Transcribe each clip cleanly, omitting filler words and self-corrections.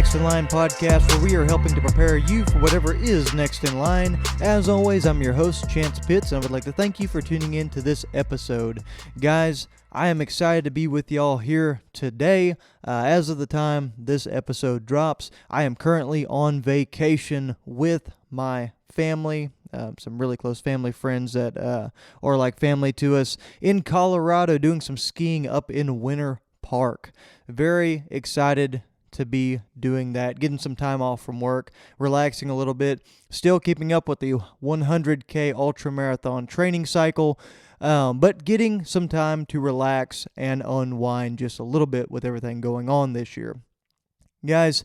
Next in Line podcast, where we are helping to prepare you for whatever is next in line. As always, I'm your host, Chance Pitts, and I would like to thank you for tuning in to this episode. Guys, I am excited to be with y'all here today. As of the time this episode drops, I am currently on vacation with my family. Some really close family friends that are like family to us in Colorado, doing some skiing up in Winter Park. Very excited to be doing that, getting some time off from work, relaxing a little bit, still keeping up with the 100K ultra marathon training cycle, but getting some time to relax and unwind just a little bit with everything going on this year. Guys,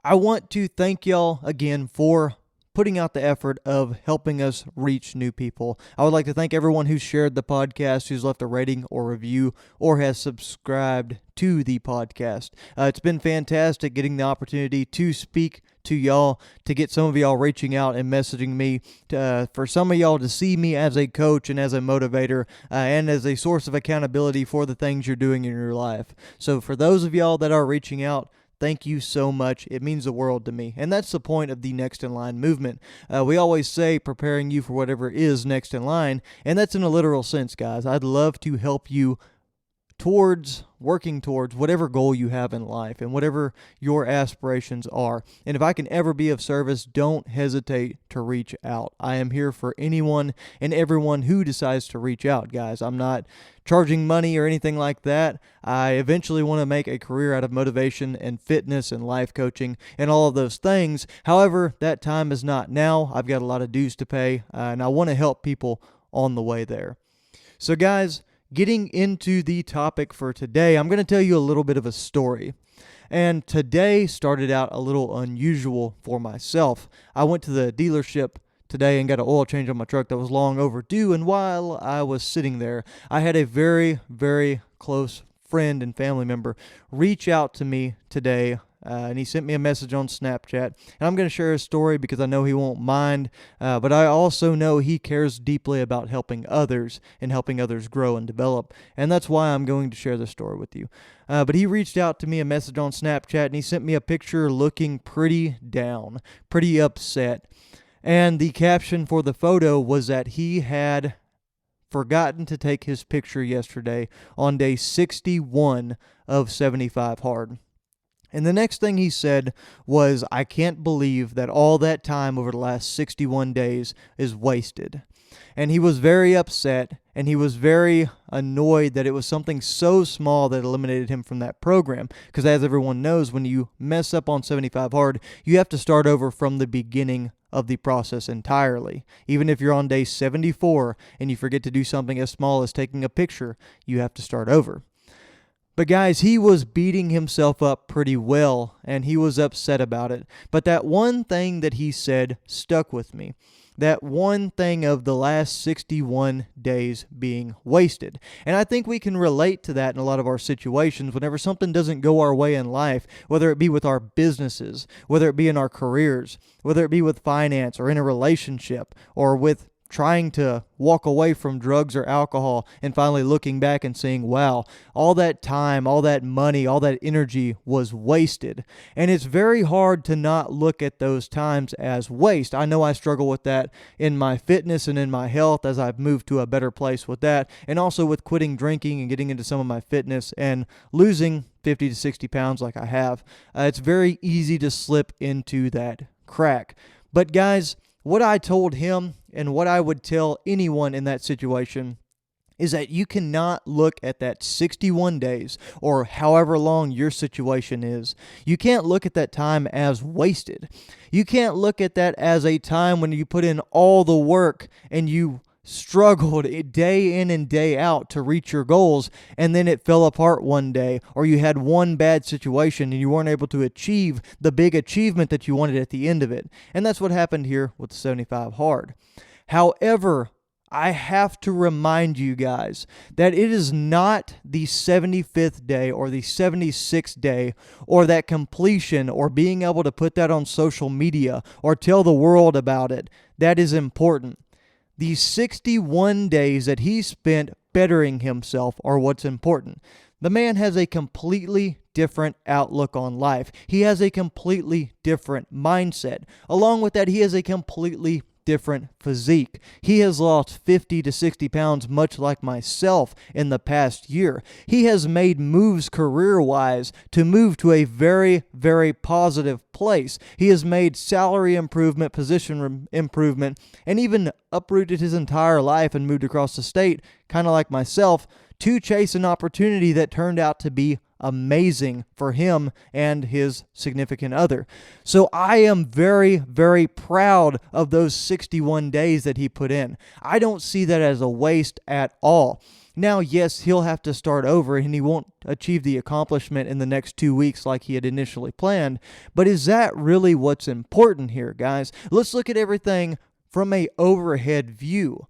I want to thank y'all again for putting out the effort of helping us reach new people. I would like to thank everyone who's shared the podcast, who's left a rating or review, or has subscribed to the podcast. It's been fantastic getting the opportunity to speak to y'all, to get some of y'all reaching out and messaging me, for some of y'all to see me as a coach and as a motivator, and as a source of accountability for the things you're doing in your life. So for those of y'all that are reaching out, thank you so much. It means the world to me. And that's the point of the Next in Line movement. We always say preparing you for whatever is next in line, and that's in a literal sense, guys. I'd love to help you working towards whatever goal you have in life and whatever your aspirations are. And if I can ever be of service, don't hesitate to reach out. I am here for anyone and everyone who decides to reach out, guys. I'm not charging money or anything like that. I eventually want to make a career out of motivation and fitness and life coaching and all of those things. However, that time is not now. I've got a lot of dues to pay, and I want to help people on the way there. So, guys, getting into the topic for today, I'm going to tell you a little bit of a story. And today started out a little unusual for myself. I went to the dealership today and got an oil change on my truck that was long overdue. And while I was sitting there, I had a very, very close friend and family member reach out to me today. And he sent me a message on Snapchat. And I'm going to share his story because I know he won't mind. But I also know he cares deeply about helping others and helping others grow and develop. And that's why I'm going to share this story with you. But he reached out to me a message on Snapchat, and he sent me a picture looking pretty down, pretty upset. And the caption for the photo was that he had forgotten to take his picture yesterday on day 61 of 75 hard. And the next thing he said was, I can't believe that all that time over the last 61 days is wasted. And he was very upset, and he was very annoyed that it was something so small that eliminated him from that program. Because as everyone knows, when you mess up on 75 hard, you have to start over from the beginning of the process entirely. Even if you're on day 74 and you forget to do something as small as taking a picture, you have to start over. But guys, he was beating himself up pretty well, and he was upset about it. But that one thing that he said stuck with me. That one thing of the last 61 days being wasted. And I think we can relate to that in a lot of our situations whenever something doesn't go our way in life, whether it be with our businesses, whether it be in our careers, whether it be with finance or in a relationship, or with trying to walk away from drugs or alcohol and finally looking back and saying, wow, all that time, all that money, all that energy was wasted. And it's very hard to not look at those times as waste. I know I struggle with that in my fitness and in my health as I've moved to a better place with that, and also with quitting drinking and getting into some of my fitness and losing 50 to 60 pounds like I have. It's very easy to slip into that crack. But guys, what I told him and what I would tell anyone in that situation is that you cannot look at that 61 days or however long your situation is. You can't look at that time as wasted. You can't look at that as a time when you put in all the work and you struggled day in and day out to reach your goals, and then it fell apart one day, or you had one bad situation and you weren't able to achieve the big achievement that you wanted at the end of it. And that's what happened here with the 75 hard. However, I have to remind you guys that it is not the 75th day or the 76th day or that completion or being able to put that on social media or tell the world about it that is important. The 61 days that he spent bettering himself are what's important. The man has a completely different outlook on life. He has a completely different mindset. Along with that, he has a completely different physique. He has lost 50 to 60 pounds, much like myself, in the past year. He has made moves career-wise to move to a very, very positive place. He has made salary improvement, position improvement, and even uprooted his entire life and moved across the state, kind of like myself, to chase an opportunity that turned out to be amazing for him and his significant other. So I am very, very proud of those 61 days that he put in. I don't see that as a waste at all. Now, yes, he'll have to start over and he won't achieve the accomplishment in the next 2 weeks like he had initially planned. But is that really what's important here, guys? Let's look at everything from an overhead view.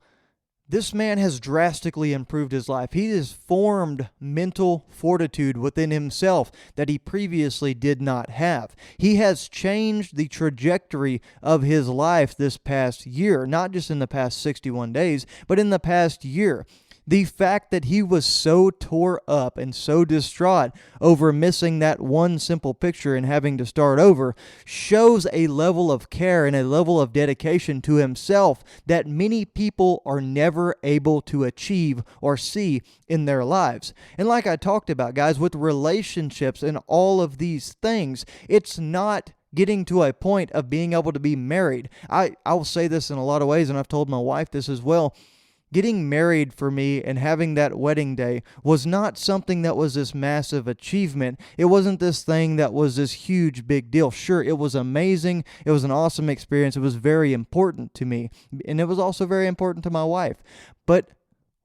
This man has drastically improved his life. He has formed mental fortitude within himself that he previously did not have. He has changed the trajectory of his life this past year, not just in the past 61 days, but in the past year. The fact that he was so tore up and so distraught over missing that one simple picture and having to start over shows a level of care and a level of dedication to himself that many people are never able to achieve or see in their lives. And like I talked about, guys, with relationships and all of these things, it's not getting to a point of being able to be married. I'll say this in a lot of ways, and I've told my wife this as well. Getting married for me and having that wedding day was not something that was this massive achievement. It wasn't this thing that was this huge big deal. Sure, it was amazing. It was an awesome experience. It was very important to me. And it was also very important to my wife. But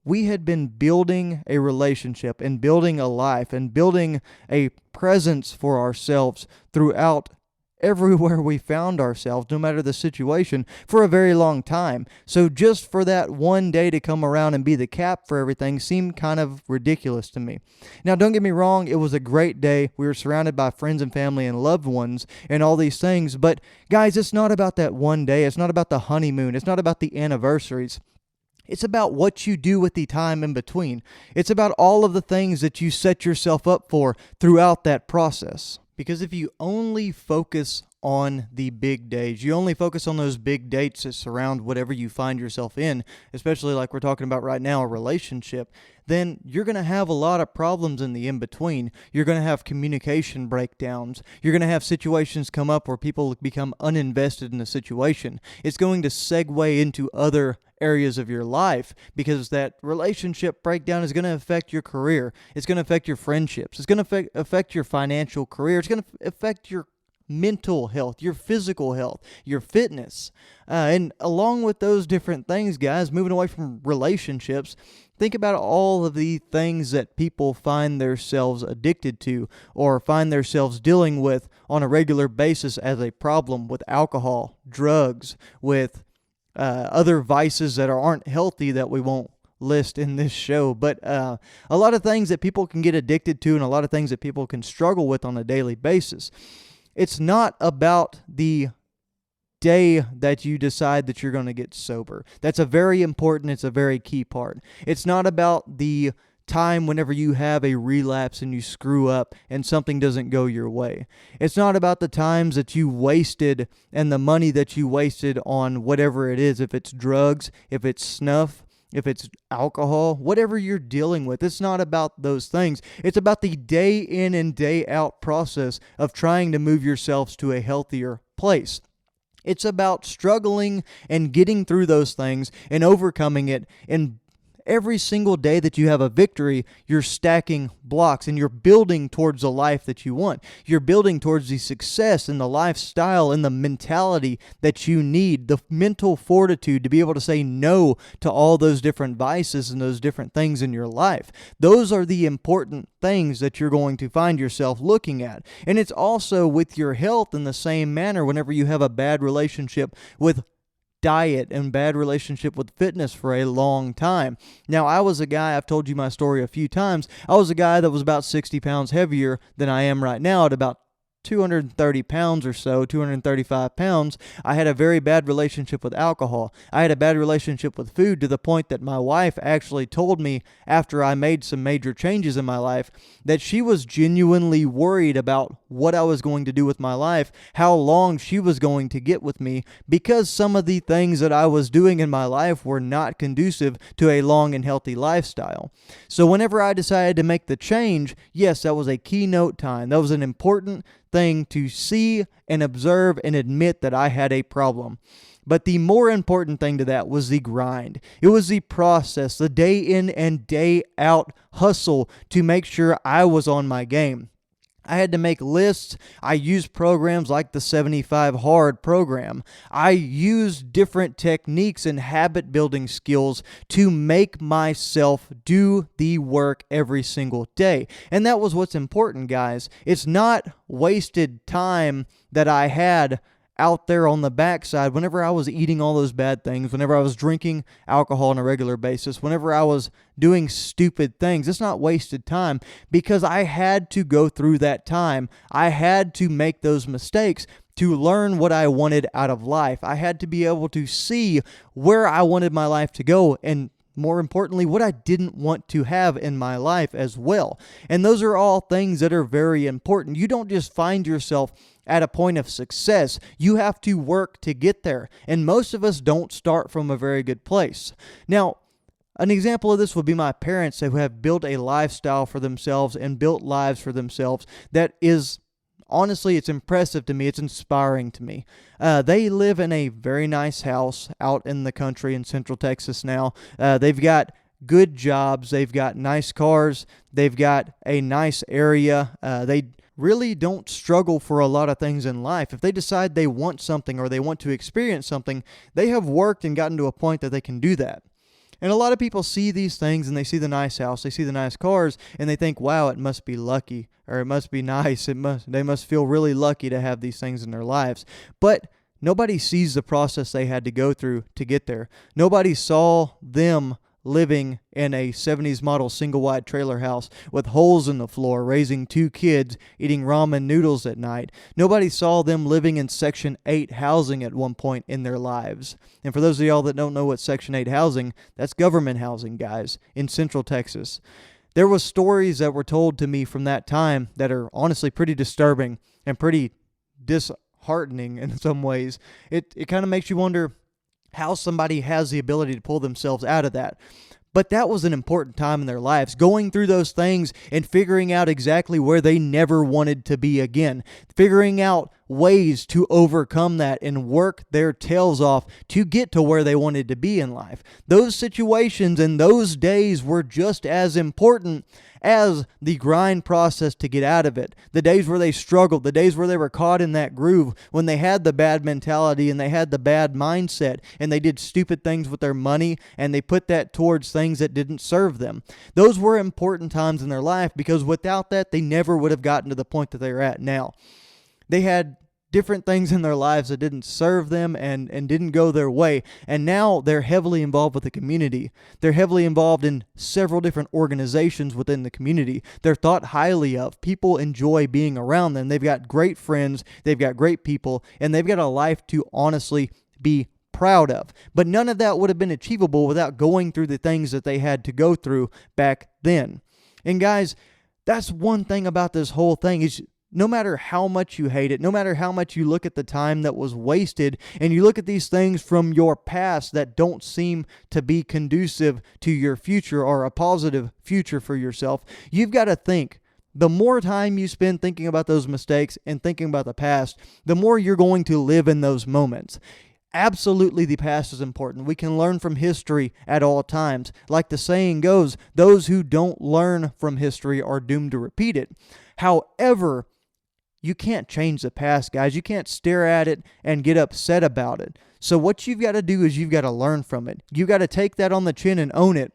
we had been building a relationship and building a life and building a presence for ourselves throughout everywhere we found ourselves, no matter the situation, for a very long time. So just for that one day to come around and be the cap for everything seemed kind of ridiculous to me. Now, don't get me wrong, it was a great day. We were surrounded by friends and family and loved ones and all these things. But guys, it's not about that one day. It's not about the honeymoon. It's not about the anniversaries. It's about what you do with the time in between. It's about all of the things that you set yourself up for throughout that process. Because if you only focus on the big days, you only focus on those big dates that surround whatever you find yourself in, especially like we're talking about right now, a relationship, then you're going to have a lot of problems in the in-between. You're going to have communication breakdowns. You're going to have situations come up where people become uninvested in the situation. It's going to segue into other areas of your life because that relationship breakdown is going to affect your career. It's going to affect your friendships. It's going to affect your financial career. It's going to affect your mental health, your physical health, your fitness. And along with those different things, guys, moving away from relationships, think about all of the things that people find themselves addicted to or find themselves dealing with on a regular basis as a problem with alcohol, drugs, with other vices that aren't healthy that we won't list in this show. But a lot of things that people can get addicted to and a lot of things that people can struggle with on a daily basis. It's not about the day that you decide that you're going to get sober. That's a very important, it's a very key part. It's not about the time whenever you have a relapse and you screw up and something doesn't go your way. It's not about the times that you wasted and the money that you wasted on whatever it is, if it's drugs, if it's snuff, if it's alcohol, whatever you're dealing with. It's not about those things. It's about the day in and day out process of trying to move yourselves to a healthier place. It's about struggling and getting through those things and overcoming it. And every single day that you have a victory, you're stacking blocks and you're building towards the life that you want. You're building towards the success and the lifestyle and the mentality that you need, the mental fortitude to be able to say no to all those different vices and those different things in your life. Those are the important things that you're going to find yourself looking at. And it's also with your health in the same manner whenever you have a bad relationship with diet and bad relationship with fitness for a long time. Now, I was a guy, I've told you my story a few times, I was a guy that was about 60 pounds heavier than I am right now at about 230 pounds or so, 235 pounds, I had a very bad relationship with alcohol. I had a bad relationship with food to the point that my wife actually told me after I made some major changes in my life that she was genuinely worried about what I was going to do with my life, how long she was going to get with me, because some of the things that I was doing in my life were not conducive to a long and healthy lifestyle. So whenever I decided to make the change, yes, that was a keynote time. That was an important thing to see and observe and admit that I had a problem. But the more important thing to that was the grind. It was the process, the day in and day out hustle to make sure I was on my game. I had to make lists. I used programs like the 75 Hard program. I used different techniques and habit building skills to make myself do the work every single day. And that was what's important, guys. It's not wasted time that I had out there on the backside whenever I was eating all those bad things, whenever I was drinking alcohol on a regular basis, whenever I was doing stupid things. It's not wasted time because I had to go through that time. I had to make those mistakes to learn what I wanted out of life. I had to be able to see where I wanted my life to go, and more importantly, what I didn't want to have in my life as well. And those are all things that are very important. You don't just find yourself at a point of success. You have to work to get there. And most of us don't start from a very good place. Now, an example of this would be my parents who have built a lifestyle for themselves and built lives for themselves that is, honestly, it's impressive to me. It's inspiring to me. They live in a very nice house out in the country in Central Texas now. They've got good jobs. They've got nice cars. They've got a nice area. They really don't struggle for a lot of things in life. If they decide they want something or they want to experience something, they have worked and gotten to a point that they can do that. And a lot of people see these things and they see the nice house, they see the nice cars, and they think, wow, it must be lucky, or it must be nice. They must feel really lucky to have these things in their lives. But nobody sees the process they had to go through to get there. Nobody saw them living in a 70s model single-wide trailer house with holes in the floor, raising 2 kids, eating ramen noodles at night. Nobody saw them living in Section 8 housing at one point in their lives. And for those of y'all that don't know what Section 8 housing, that's government housing, guys, in Central Texas. There was stories that were told to me from that time that are honestly pretty disturbing and pretty disheartening in some ways. It kind of makes you wonder how somebody has the ability to pull themselves out of that. But that was an important time in their lives, going through those things and figuring out exactly where they never wanted to be again, figuring out ways to overcome that and work their tails off to get to where they wanted to be in life. Those situations and those days were just as important as the grind process to get out of it. The days where they struggled, the days where they were caught in that groove, when they had the bad mentality and they had the bad mindset and they did stupid things with their money and they put that towards things that didn't serve them. Those were important times in their life because without that, they never would have gotten to the point that they're at now. They had different things in their lives that didn't serve them and didn't go their way. And now they're heavily involved with the community. They're heavily involved in several different organizations within the community. They're thought highly of. People enjoy being around them. They've got great friends. They've got great people. And they've got a life to honestly be proud of. But none of that would have been achievable without going through the things that they had to go through back then. And guys, that's one thing about this whole thing is no matter how much you hate it, no matter how much you look at the time that was wasted, and you look at these things from your past that don't seem to be conducive to your future or a positive future for yourself, you've got to think. The more time you spend thinking about those mistakes and thinking about the past, the more you're going to live in those moments. Absolutely, the past is important. We can learn from history at all times. Like the saying goes, those who don't learn from history are doomed to repeat it. However, you can't change the past, guys. You can't stare at it and get upset about it. So what you've got to do is you've got to learn from it. You've got to take that on the chin and own it.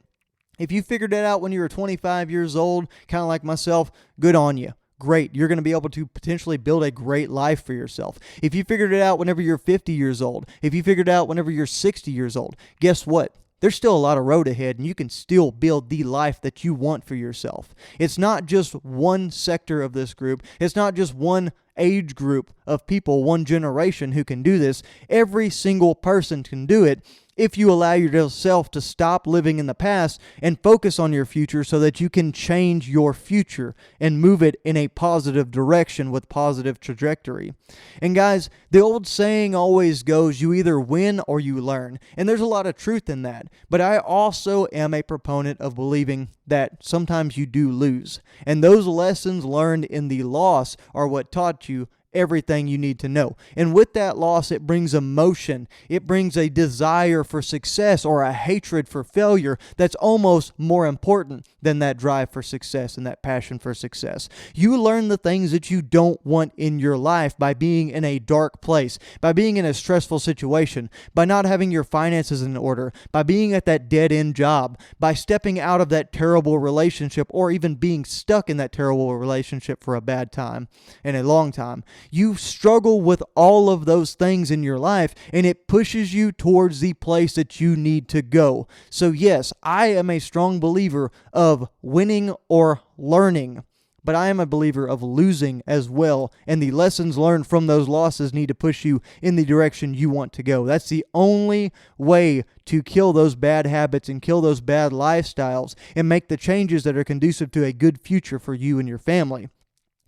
If you figured it out when you were 25 years old, kind of like myself, good on you. Great. You're going to be able to potentially build a great life for yourself. If you figured it out whenever you're 50 years old, if you figured it out whenever you're 60 years old, guess what? There's still a lot of road ahead, and you can still build the life that you want for yourself. It's not just one sector of this group. It's not just one age group of people, one generation who can do this. Every single person can do it if you allow yourself to stop living in the past and focus on your future so that you can change your future and move it in a positive direction with positive trajectory. And guys, the old saying always goes, you either win or you learn. And there's a lot of truth in that. But I also am a proponent of believing that sometimes you do lose. And those lessons learned in the loss are what taught you everything you need to know. And with that loss, it brings emotion. It brings a desire for success or a hatred for failure that's almost more important than that drive for success and that passion for success. You learn the things that you don't want in your life by being in a dark place, by being in a stressful situation, by not having your finances in order, by being at that dead-end job, by stepping out of that terrible relationship or even being stuck in that terrible relationship for a bad time and a long time. You struggle with all of those things in your life, and it pushes you towards the place that you need to go. So yes, I am a strong believer of winning or learning, but I am a believer of losing as well, and the lessons learned from those losses need to push you in the direction you want to go. That's the only way to kill those bad habits and kill those bad lifestyles and make the changes that are conducive to a good future for you and your family.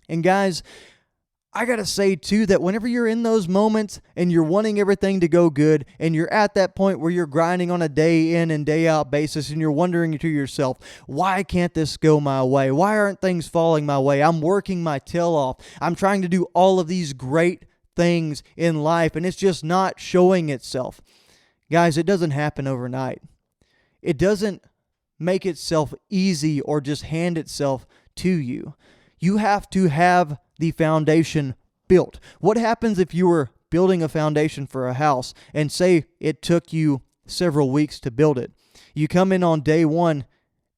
And guys, I got to say too that whenever you're in those moments and you're wanting everything to go good and you're at that point where you're grinding on a day in and day out basis and you're wondering to yourself, why can't this go my way? Why aren't things falling my way? I'm working my tail off. I'm trying to do all of these great things in life and it's just not showing itself. Guys, it doesn't happen overnight. It doesn't make itself easy or just hand itself to you. You have to have the foundation built. What happens if you were building a foundation for a house and say it took you several weeks to build it? You come in on day one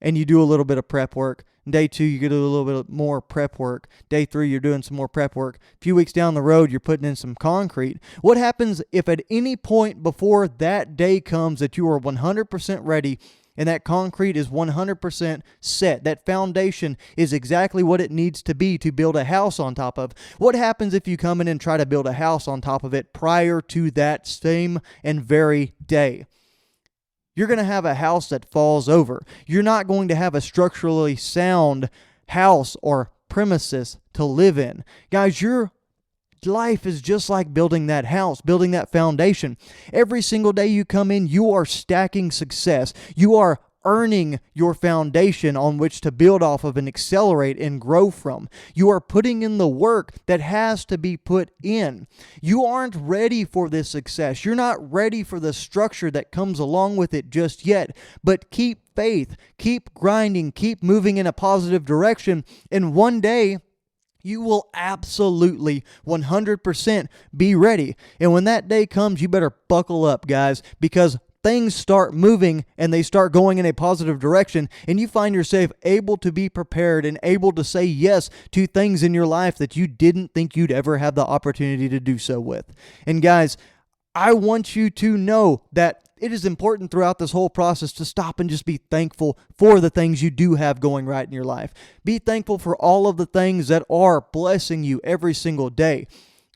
and you do a little bit of prep work. Day two, you do a little bit more prep work. Day three, you're doing some more prep work. A few weeks down the road, you're putting in some concrete. What happens if at any point before that day comes that you are 100% ready and that concrete is 100% set? That foundation is exactly what it needs to be to build a house on top of. What happens if you come in and try to build a house on top of it prior to that same and very day? You're going to have a house that falls over. You're not going to have a structurally sound house or premises to live in. Guys, your life is just like building that house, building that foundation. Every single day you come in, you are stacking success. You are earning your foundation on which to build off of and accelerate and grow from. You are putting in the work that has to be put in. You aren't ready for this success. You're not ready for the structure that comes along with it just yet. But keep faith, keep grinding, keep moving in a positive direction, and one day you will absolutely 100% be ready. And when that day comes, you better buckle up, guys, because things start moving and they start going in a positive direction, and you find yourself able to be prepared and able to say yes to things in your life that you didn't think you'd ever have the opportunity to do so with. And guys, I want you to know that it is important throughout this whole process to stop and just be thankful for the things you do have going right in your life. Be thankful for all of the things that are blessing you every single day.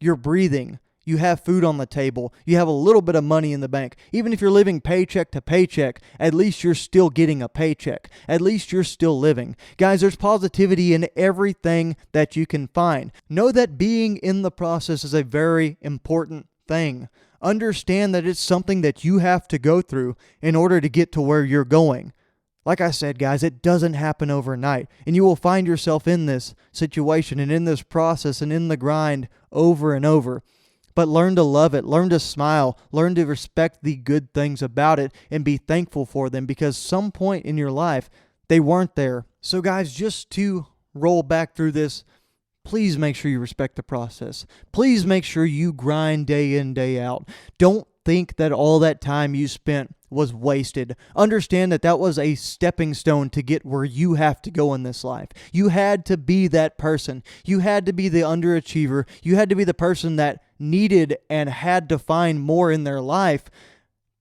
You're breathing. You have food on the table. You have a little bit of money in the bank. Even if you're living paycheck to paycheck, at least you're still getting a paycheck. At least you're still living. Guys, there's positivity in everything that you can find. Know that being in the process is a very important thing. Understand that it's something that you have to go through in order to get to where you're going. Like I said, guys, it doesn't happen overnight, and you will find yourself in this situation and in this process and in the grind over and over. But learn to love it, learn to smile, learn to respect the good things about it and be thankful for them, because some point in your life they weren't there. So guys, just to roll back through this, please make sure you respect the process. Please make sure you grind day in, day out. Don't think that all that time you spent was wasted. Understand that that was a stepping stone to get where you have to go in this life. You had to be that person. You had to be the underachiever. You had to be the person that needed and had to find more in their life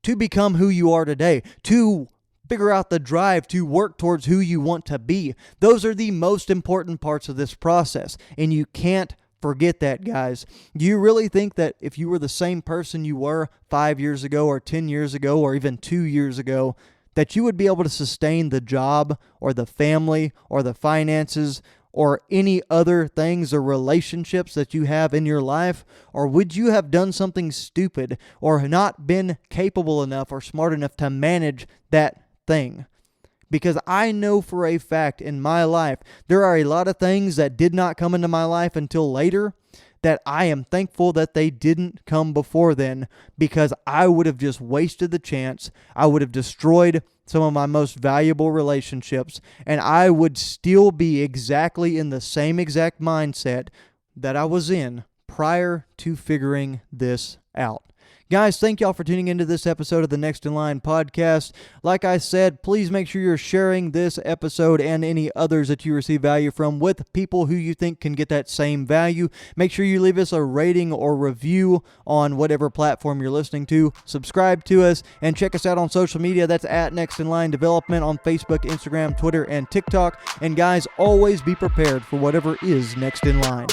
to become who you are today, to figure out the drive to work towards who you want to be. Those are the most important parts of this process, and you can't Forget that, guys. Do you really think that if you were the same person you were 5 years ago or 10 years ago or even 2 years ago, that you would be able to sustain the job or the family or the finances or any other things or relationships that you have in your life? Or would you have done something stupid or not been capable enough or smart enough to manage that thing? Because I know for a fact in my life, there are a lot of things that did not come into my life until later that I am thankful that they didn't come before then, because I would have just wasted the chance. I would have destroyed some of my most valuable relationships, and I would still be exactly in the same exact mindset that I was in prior to figuring this out. Guys, thank y'all for tuning into this episode of the Next in Line podcast. Like I said, please make sure you're sharing this episode and any others that you receive value from with people who you think can get that same value. Make sure you leave us a rating or review on whatever platform you're listening to. Subscribe to us and check us out on social media. That's at Next in Line Development on Facebook, Instagram, Twitter, and TikTok. And guys, always be prepared for whatever is next in line.